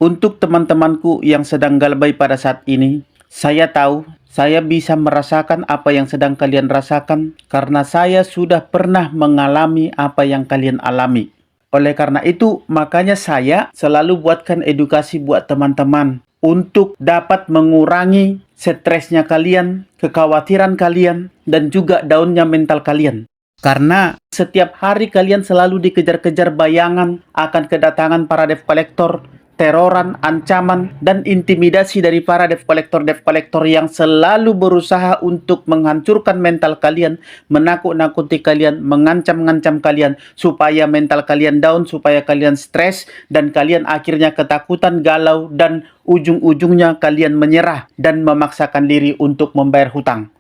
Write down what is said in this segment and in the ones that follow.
Untuk teman-temanku yang sedang galbay pada saat ini, saya tahu saya bisa merasakan apa yang sedang kalian rasakan karena saya sudah pernah mengalami apa yang kalian alami. Oleh karena itu, makanya saya selalu buatkan edukasi buat teman-teman untuk dapat mengurangi stresnya kalian, kekhawatiran kalian, dan juga downnya mental kalian. Karena setiap hari kalian selalu dikejar-kejar bayangan akan kedatangan para debt collector, teroran, ancaman, dan intimidasi dari para debt collector yang selalu berusaha untuk menghancurkan mental kalian, menakut-nakuti kalian, mengancam-ngancam kalian, supaya mental kalian down, supaya kalian stres, dan kalian akhirnya ketakutan, galau, dan ujung-ujungnya kalian menyerah dan memaksakan diri untuk membayar hutang.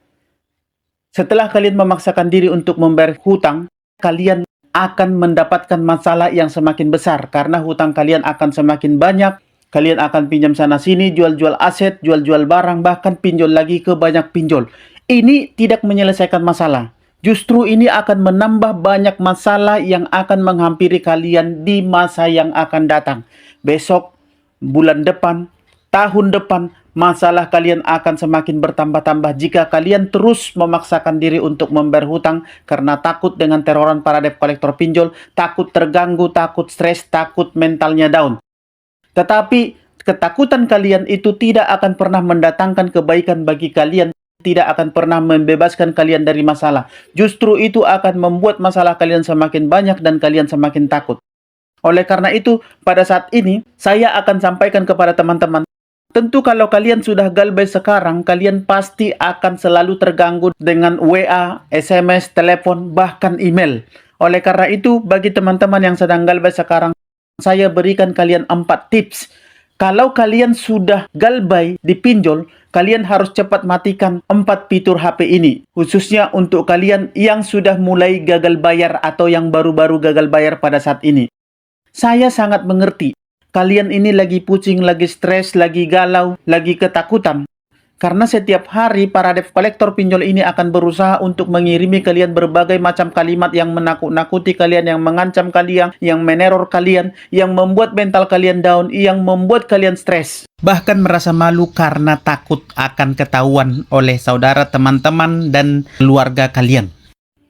Setelah kalian memaksakan diri untuk membayar hutang, kalian akan mendapatkan masalah yang semakin besar karena hutang kalian akan semakin banyak. Kalian akan pinjam sana sini, jual-jual aset, jual-jual barang, bahkan pinjol lagi ke banyak pinjol. Ini tidak menyelesaikan masalah. Justru ini akan menambah banyak masalah yang akan menghampiri kalian di masa yang akan datang. Besok, bulan depan, tahun depan, masalah kalian akan semakin bertambah-tambah jika kalian terus memaksakan diri untuk membayar hutang karena takut dengan teroran para debt collector pinjol, takut terganggu, takut stres, takut mentalnya down. Tetapi ketakutan kalian itu tidak akan pernah mendatangkan kebaikan bagi kalian, tidak akan pernah membebaskan kalian dari masalah. Justru itu akan membuat masalah kalian semakin banyak dan kalian semakin takut. Oleh karena itu, pada saat ini saya akan sampaikan kepada teman-teman, tentu kalau kalian sudah galbay sekarang, kalian pasti akan selalu terganggu dengan WA, SMS, telepon, bahkan email. Oleh karena itu, bagi teman-teman yang sedang galbay sekarang, saya berikan kalian 4 tips. Kalau kalian sudah galbay di pinjol, kalian harus cepat matikan 4 fitur HP ini. Khususnya untuk kalian yang sudah mulai gagal bayar atau yang baru-baru gagal bayar pada saat ini. Saya sangat mengerti. Kalian ini lagi pusing, lagi stres, lagi galau, lagi ketakutan. Karena setiap hari para debt collector pinjol ini akan berusaha untuk mengirimi kalian berbagai macam kalimat yang menakut-nakuti kalian, yang mengancam kalian, yang meneror kalian, yang membuat mental kalian down, yang membuat kalian stres. Bahkan merasa malu karena takut akan ketahuan oleh saudara, teman-teman, dan keluarga kalian.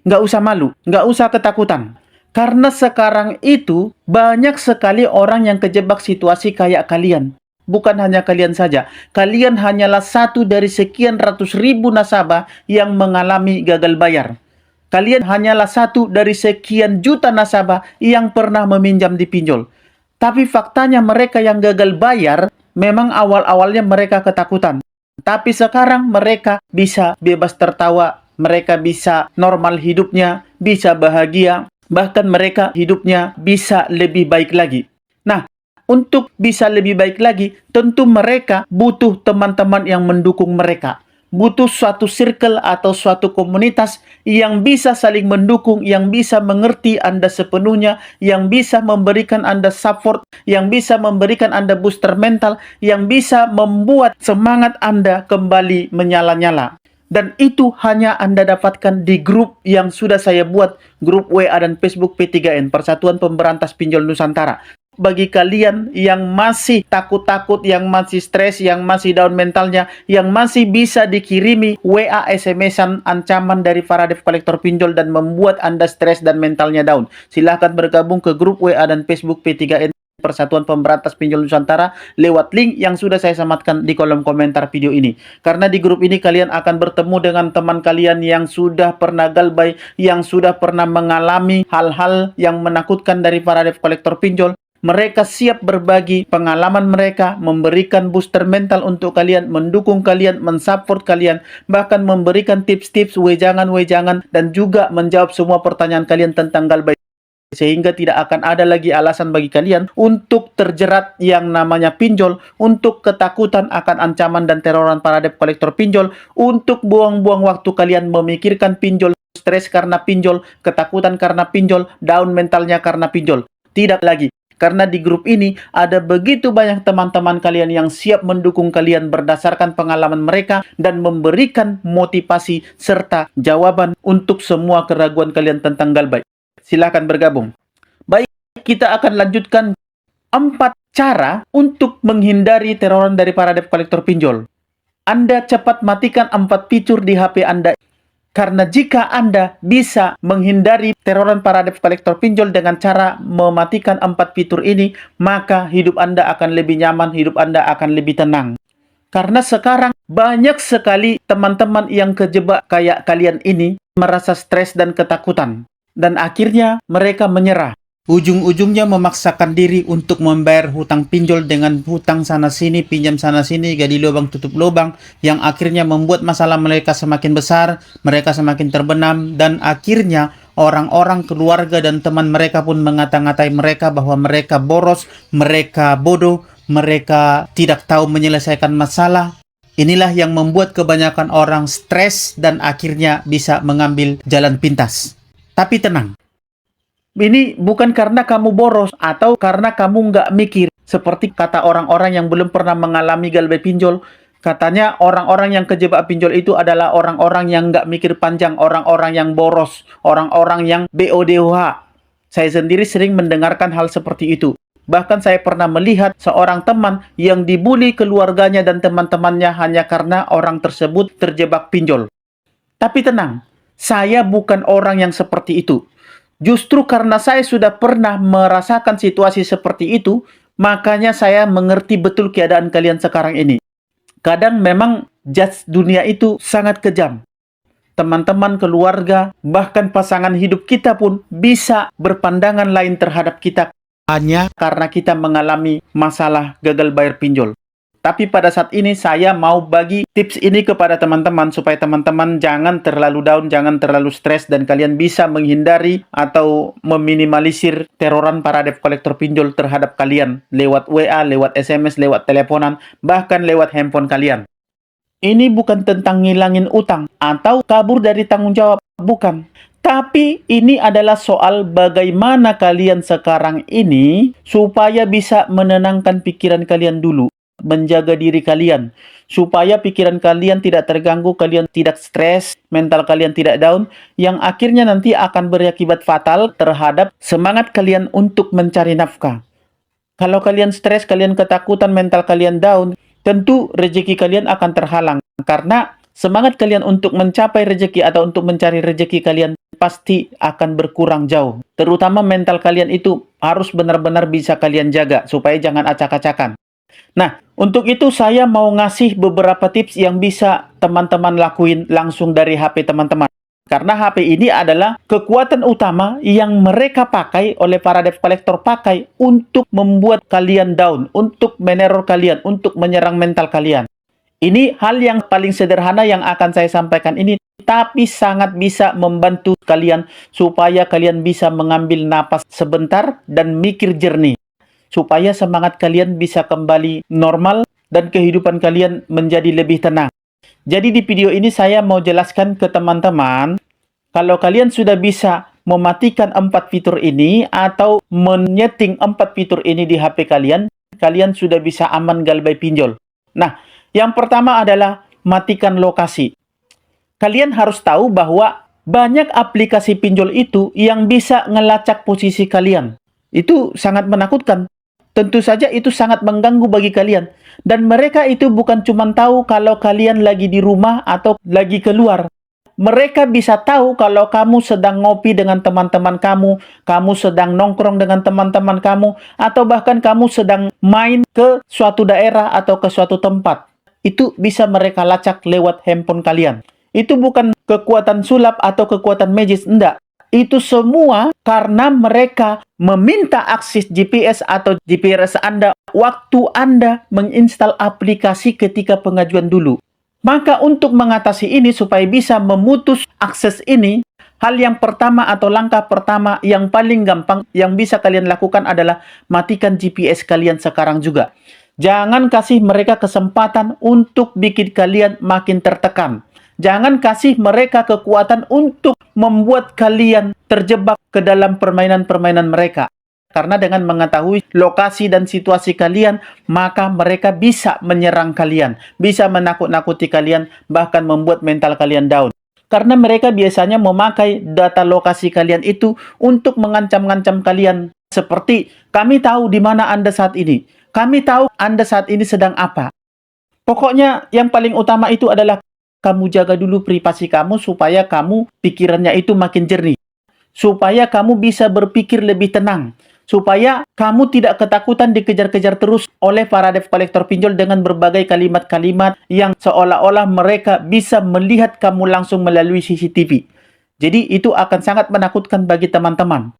Nggak usah malu, nggak usah ketakutan. Karena sekarang itu banyak sekali orang yang kejebak situasi kayak kalian. Bukan hanya kalian saja. Kalian hanyalah satu dari sekian ratus ribu nasabah yang mengalami gagal bayar. Kalian hanyalah satu dari sekian juta nasabah yang pernah meminjam di pinjol. Tapi faktanya mereka yang gagal bayar, memang awal-awalnya mereka ketakutan. Tapi sekarang mereka bisa bebas tertawa, mereka bisa normal hidupnya, bisa bahagia. Bahkan mereka hidupnya bisa lebih baik lagi. Nah, untuk bisa lebih baik lagi, tentu mereka butuh teman-teman yang mendukung mereka. Butuh suatu circle atau suatu komunitas yang bisa saling mendukung, yang bisa mengerti Anda sepenuhnya, yang bisa memberikan Anda support, yang bisa memberikan Anda booster mental, yang bisa membuat semangat Anda kembali menyala-nyala. Dan itu hanya Anda dapatkan di grup yang sudah saya buat, grup WA dan Facebook P3N, Persatuan Pemberantas Pinjol Nusantara. Bagi kalian yang masih takut-takut, yang masih stres, yang masih down mentalnya, yang masih bisa dikirimi WA, SMS-an, ancaman dari para debt collector pinjol dan membuat Anda stres dan mentalnya down, silahkan bergabung ke grup WA dan Facebook P3N. Persatuan Pemberantas Pinjol Nusantara lewat link yang sudah saya sematkan di kolom komentar video ini. Karena di grup ini kalian akan bertemu dengan teman kalian yang sudah pernah galbay, yang sudah pernah mengalami hal-hal yang menakutkan dari para debt collector pinjol. Mereka siap berbagi pengalaman mereka, memberikan booster mental untuk kalian, mendukung kalian, mensupport kalian, bahkan memberikan tips-tips, wejangan-wejangan, dan juga menjawab semua pertanyaan kalian tentang galbay. Sehingga tidak akan ada lagi alasan bagi kalian untuk terjerat yang namanya pinjol, untuk ketakutan akan ancaman dan teroran para debt collector pinjol, untuk buang-buang waktu kalian memikirkan pinjol, stres karena pinjol, ketakutan karena pinjol, down mentalnya karena pinjol. Tidak lagi. Karena di grup ini ada begitu banyak teman-teman kalian yang siap mendukung kalian berdasarkan pengalaman mereka dan memberikan motivasi serta jawaban untuk semua keraguan kalian tentang galbay. Silakan bergabung. Baik, kita akan lanjutkan 4 Cara untuk menghindari teroran dari para debt collector pinjol. Anda cepat matikan 4 fitur di HP Anda. Karena jika Anda bisa menghindari teroran para debt collector pinjol dengan cara mematikan 4 fitur ini, maka hidup Anda akan lebih nyaman, hidup Anda akan lebih tenang. Karena sekarang banyak sekali teman-teman yang kejebak kayak kalian ini merasa stres dan ketakutan. Dan akhirnya mereka menyerah. Ujung-ujungnya memaksakan diri untuk membayar hutang pinjol dengan hutang sana-sini, pinjam sana-sini, gali lubang tutup lubang, yang akhirnya membuat masalah mereka semakin besar, mereka semakin terbenam, dan akhirnya orang-orang, keluarga, dan teman mereka pun mengata-ngatai mereka bahwa mereka boros, mereka bodoh, mereka tidak tahu menyelesaikan masalah. Inilah yang membuat kebanyakan orang stres dan akhirnya bisa mengambil jalan pintas. Tapi tenang. Ini bukan karena kamu boros atau karena kamu nggak mikir. Seperti kata orang-orang yang belum pernah mengalami galbay pinjol. Katanya orang-orang yang kejebak pinjol itu adalah orang-orang yang nggak mikir panjang, orang-orang yang boros, orang-orang yang BODOH. Saya sendiri sering mendengarkan hal seperti itu. Bahkan saya pernah melihat seorang teman yang dibully keluarganya dan teman-temannya hanya karena orang tersebut terjebak pinjol. Tapi tenang, saya bukan orang yang seperti itu. Justru karena saya sudah pernah merasakan situasi seperti itu, makanya saya mengerti betul keadaan kalian sekarang ini. Kadang memang judge dunia itu sangat kejam. Teman-teman, keluarga, bahkan pasangan hidup kita pun bisa berpandangan lain terhadap kita hanya karena kita mengalami masalah gagal bayar pinjol. Tapi pada saat ini saya mau bagi tips ini kepada teman-teman supaya teman-teman jangan terlalu down, jangan terlalu stres, dan kalian bisa menghindari atau meminimalisir teroran para debt collector pinjol terhadap kalian lewat WA, lewat SMS, lewat teleponan, bahkan lewat handphone kalian. Ini bukan tentang ngilangin utang atau kabur dari tanggung jawab, bukan. Tapi ini adalah soal bagaimana kalian sekarang ini supaya bisa menenangkan pikiran kalian dulu. Menjaga diri kalian supaya pikiran kalian tidak terganggu, kalian tidak stres, mental kalian tidak down, yang akhirnya nanti akan berakibat fatal terhadap semangat kalian untuk mencari nafkah. Kalau kalian stres, kalian ketakutan, mental kalian down, tentu rezeki kalian akan terhalang karena semangat kalian untuk mencapai rezeki atau untuk mencari rezeki kalian pasti akan berkurang jauh. Terutama mental kalian itu harus benar-benar bisa kalian jaga supaya jangan acak-acakan. Nah, untuk itu saya mau ngasih beberapa tips yang bisa teman-teman lakuin langsung dari HP teman-teman. Karena HP ini adalah kekuatan utama yang mereka pakai oleh para debt collector pakai untuk membuat kalian down, untuk meneror kalian, untuk menyerang mental kalian. Ini hal yang paling sederhana yang akan saya sampaikan ini, tapi sangat bisa membantu kalian supaya kalian bisa mengambil napas sebentar dan mikir jernih. Supaya semangat kalian bisa kembali normal dan kehidupan kalian menjadi lebih tenang. Jadi di video ini saya mau jelaskan ke teman-teman, kalau kalian sudah bisa mematikan 4 fitur ini atau menyeting 4 fitur ini di HP kalian, kalian sudah bisa aman galbay pinjol. Nah, yang pertama adalah matikan lokasi. Kalian harus tahu bahwa banyak aplikasi pinjol itu yang bisa ngelacak posisi kalian. Itu sangat menakutkan. Tentu saja itu sangat mengganggu bagi kalian. Dan mereka itu bukan cuma tahu kalau kalian lagi di rumah atau lagi keluar. Mereka bisa tahu kalau kamu sedang ngopi dengan teman-teman kamu sedang nongkrong dengan teman-teman kamu, atau bahkan kamu sedang main ke suatu daerah atau ke suatu tempat. Itu bisa mereka lacak lewat handphone kalian. Itu bukan kekuatan sulap atau kekuatan magis, enggak. Itu semua karena mereka meminta akses GPS atau GPRS Anda waktu Anda menginstal aplikasi ketika pengajuan dulu. Maka untuk mengatasi ini supaya bisa memutus akses ini, hal yang pertama atau langkah pertama yang paling gampang yang bisa kalian lakukan adalah matikan GPS kalian sekarang juga. Jangan kasih mereka kesempatan untuk bikin kalian makin tertekan. Jangan kasih mereka kekuatan untuk membuat kalian terjebak ke dalam permainan-permainan mereka. Karena dengan mengetahui lokasi dan situasi kalian, maka mereka bisa menyerang kalian, bisa menakut-nakuti kalian, bahkan membuat mental kalian down. Karena mereka biasanya memakai data lokasi kalian itu untuk mengancam-ngancam kalian. Seperti, kami tahu di mana Anda saat ini. Kami tahu Anda saat ini sedang apa. Pokoknya yang paling utama itu adalah kamu jaga dulu privasi kamu supaya kamu pikirannya itu makin jernih. Supaya kamu bisa berpikir lebih tenang. Supaya kamu tidak ketakutan dikejar-kejar terus oleh para debt collector pinjol dengan berbagai kalimat-kalimat yang seolah-olah mereka bisa melihat kamu langsung melalui CCTV. Jadi itu akan sangat menakutkan bagi teman-teman.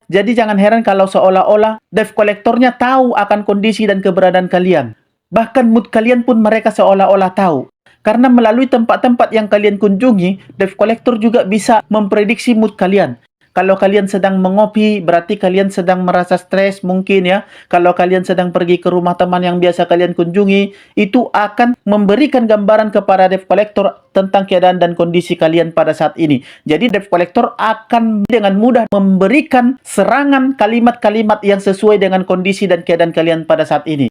Jadi jangan heran kalau seolah-olah debt collectornya tahu akan kondisi dan keberadaan kalian. Bahkan mood kalian pun mereka seolah-olah tahu. Karena melalui tempat-tempat yang kalian kunjungi, debt collector juga bisa memprediksi mood kalian. Kalau kalian sedang mengopi, berarti kalian sedang merasa stres mungkin ya. Kalau kalian sedang pergi ke rumah teman yang biasa kalian kunjungi, itu akan memberikan gambaran kepada debt collector tentang keadaan dan kondisi kalian pada saat ini. Jadi debt collector akan dengan mudah memberikan serangan kalimat-kalimat yang sesuai dengan kondisi dan keadaan kalian pada saat ini.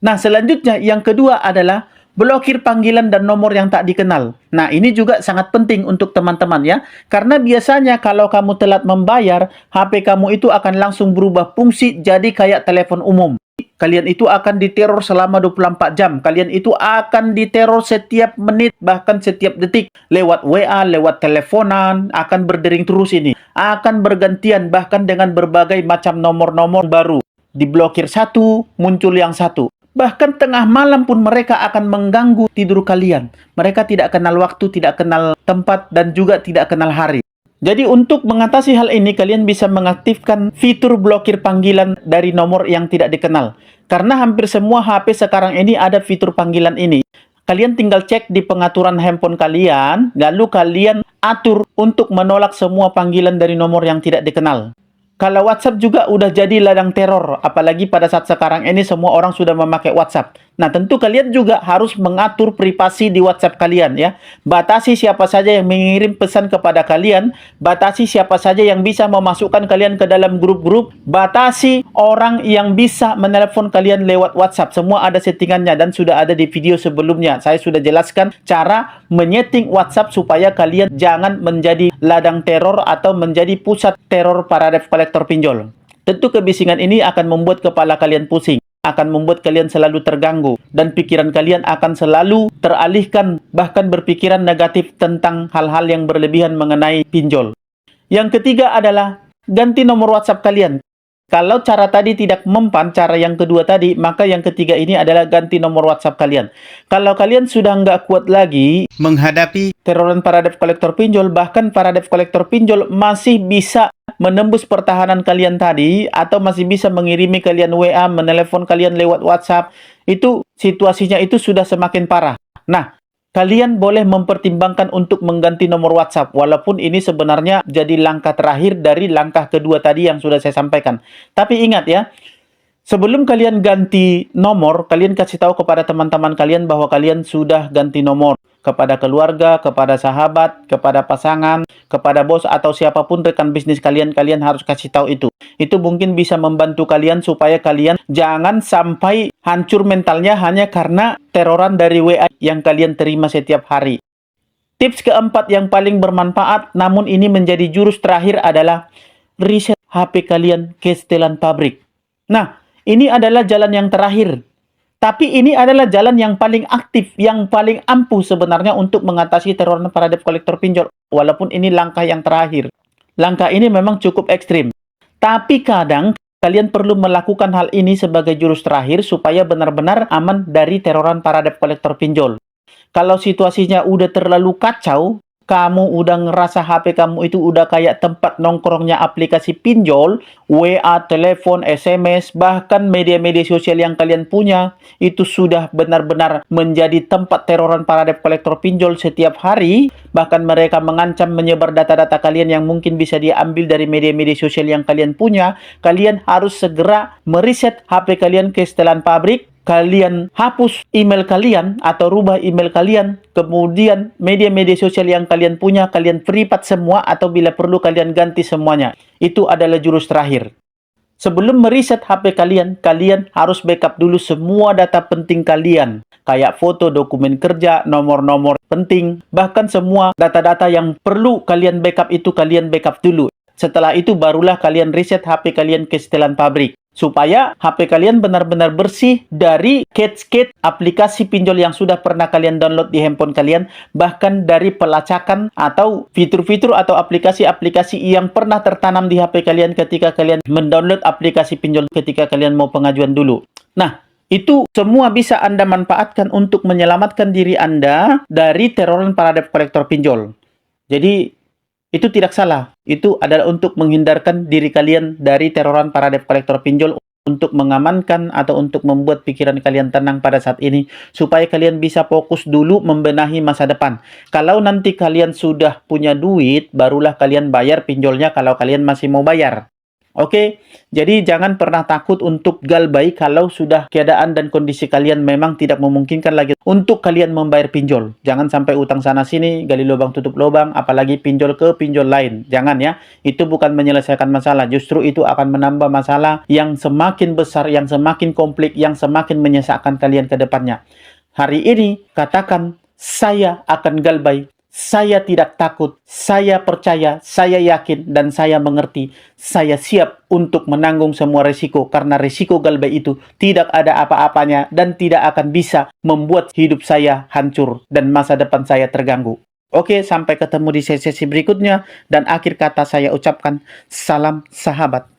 Nah, selanjutnya yang kedua adalah blokir panggilan dan nomor yang tak dikenal. Nah, ini juga sangat penting untuk teman-teman ya. Karena biasanya kalau kamu telat membayar, HP kamu itu akan langsung berubah fungsi jadi kayak telepon umum. Kalian itu akan diteror selama 24 jam. Kalian itu akan diteror setiap menit, bahkan setiap detik. Lewat WA, lewat teleponan, akan berdering terus ini. Akan bergantian, bahkan dengan berbagai macam nomor-nomor baru. Diblokir satu, muncul yang satu. Bahkan tengah malam pun mereka akan mengganggu tidur kalian. Mereka tidak kenal waktu, tidak kenal tempat, dan juga tidak kenal hari. Jadi untuk mengatasi hal ini, kalian bisa mengaktifkan fitur blokir panggilan dari nomor yang tidak dikenal. Karena hampir semua HP sekarang ini ada fitur panggilan ini. Kalian tinggal cek di pengaturan handphone kalian, lalu kalian atur untuk menolak semua panggilan dari nomor yang tidak dikenal. Kalau WhatsApp juga udah jadi ladang teror, apalagi pada saat sekarang ini semua orang sudah memakai WhatsApp. Nah, tentu kalian juga harus mengatur privasi di WhatsApp kalian ya. Batasi siapa saja yang mengirim pesan kepada kalian, batasi siapa saja yang bisa memasukkan kalian ke dalam grup-grup, batasi orang yang bisa menelepon kalian lewat WhatsApp. Semua ada settingannya dan sudah ada di video sebelumnya. Saya sudah jelaskan cara menyeting WhatsApp supaya kalian jangan menjadi ladang teror atau menjadi pusat teror para debt collector pinjol. Tentu kebisingan ini akan membuat kepala kalian pusing, akan membuat kalian selalu terganggu, dan pikiran kalian akan selalu teralihkan, bahkan berpikiran negatif tentang hal-hal yang berlebihan mengenai pinjol. Yang ketiga adalah ganti nomor WhatsApp kalian. Kalau cara tadi tidak mempan, cara yang kedua tadi, maka yang ketiga ini adalah ganti nomor WhatsApp kalian. Kalau kalian sudah nggak kuat lagi menghadapi teroran para debt collector pinjol, bahkan para debt collector pinjol masih bisa menembus pertahanan kalian tadi, atau masih bisa mengirimi kalian WA, menelepon kalian lewat WhatsApp, itu situasinya itu sudah semakin parah. Nah, kalian boleh mempertimbangkan untuk mengganti nomor WhatsApp, walaupun ini sebenarnya jadi langkah terakhir dari langkah kedua tadi yang sudah saya sampaikan. Tapi ingat ya, sebelum kalian ganti nomor, kalian kasih tahu kepada teman-teman kalian bahwa kalian sudah ganti nomor. Kepada keluarga, kepada sahabat, kepada pasangan, kepada bos, atau siapapun rekan bisnis kalian, kalian harus kasih tahu itu. Itu mungkin bisa membantu kalian supaya kalian jangan sampai hancur mentalnya hanya karena teroran dari WA yang kalian terima setiap hari. Tips keempat yang paling bermanfaat, namun ini menjadi jurus terakhir, adalah reset HP kalian ke setelan pabrik. Nah, ini adalah jalan yang terakhir. Tapi ini adalah jalan yang paling aktif, yang paling ampuh sebenarnya untuk mengatasi teroran para debt collector pinjol. Walaupun ini langkah yang terakhir. Langkah ini memang cukup ekstrim. Tapi kadang kalian perlu melakukan hal ini sebagai jurus terakhir supaya benar-benar aman dari teroran para debt collector pinjol. Kalau situasinya udah terlalu kacau, kamu udah ngerasa HP kamu itu udah kayak tempat nongkrongnya aplikasi pinjol, WA, telepon, SMS, bahkan media-media sosial yang kalian punya, itu sudah benar-benar menjadi tempat teroran para debt collector pinjol setiap hari. Bahkan mereka mengancam menyebar data-data kalian yang mungkin bisa diambil dari media-media sosial yang kalian punya. Kalian harus segera mereset HP kalian ke setelan pabrik. Kalian hapus email kalian atau rubah email kalian, kemudian media-media sosial yang kalian punya, kalian privat semua, atau bila perlu kalian ganti semuanya. Itu adalah jurus terakhir. Sebelum mereset HP kalian, kalian harus backup dulu semua data penting kalian. Kayak foto, dokumen kerja, nomor-nomor penting, bahkan semua data-data yang perlu kalian backup itu kalian backup dulu. Setelah itu barulah kalian reset HP kalian ke setelan pabrik. Supaya HP kalian benar-benar bersih dari cache-cache aplikasi pinjol yang sudah pernah kalian download di handphone kalian, bahkan dari pelacakan atau fitur-fitur atau aplikasi-aplikasi yang pernah tertanam di HP kalian ketika kalian mendownload aplikasi pinjol ketika kalian mau pengajuan dulu. Nah, itu semua bisa Anda manfaatkan untuk menyelamatkan diri Anda dari teroran para debt collector pinjol. Jadi, itu tidak salah. Itu adalah untuk menghindarkan diri kalian dari teroran para debt collector pinjol, untuk mengamankan atau untuk membuat pikiran kalian tenang pada saat ini, supaya kalian bisa fokus dulu membenahi masa depan. Kalau nanti kalian sudah punya duit, barulah kalian bayar pinjolnya kalau kalian masih mau bayar. Oke, jadi jangan pernah takut untuk galbay kalau sudah keadaan dan kondisi kalian memang tidak memungkinkan lagi untuk kalian membayar pinjol. Jangan sampai utang sana sini, gali lubang tutup lubang, apalagi pinjol ke pinjol lain. Jangan ya, itu bukan menyelesaikan masalah. Justru itu akan menambah masalah yang semakin besar, yang semakin komplik, yang semakin menyesakkan kalian ke depannya. Hari ini, katakan, saya akan galbay. Saya tidak takut, saya percaya, saya yakin, dan saya mengerti. Saya siap untuk menanggung semua risiko, karena risiko galbay itu tidak ada apa-apanya dan tidak akan bisa membuat hidup saya hancur dan masa depan saya terganggu. Oke, sampai ketemu di sesi berikutnya, dan akhir kata saya ucapkan, salam sahabat.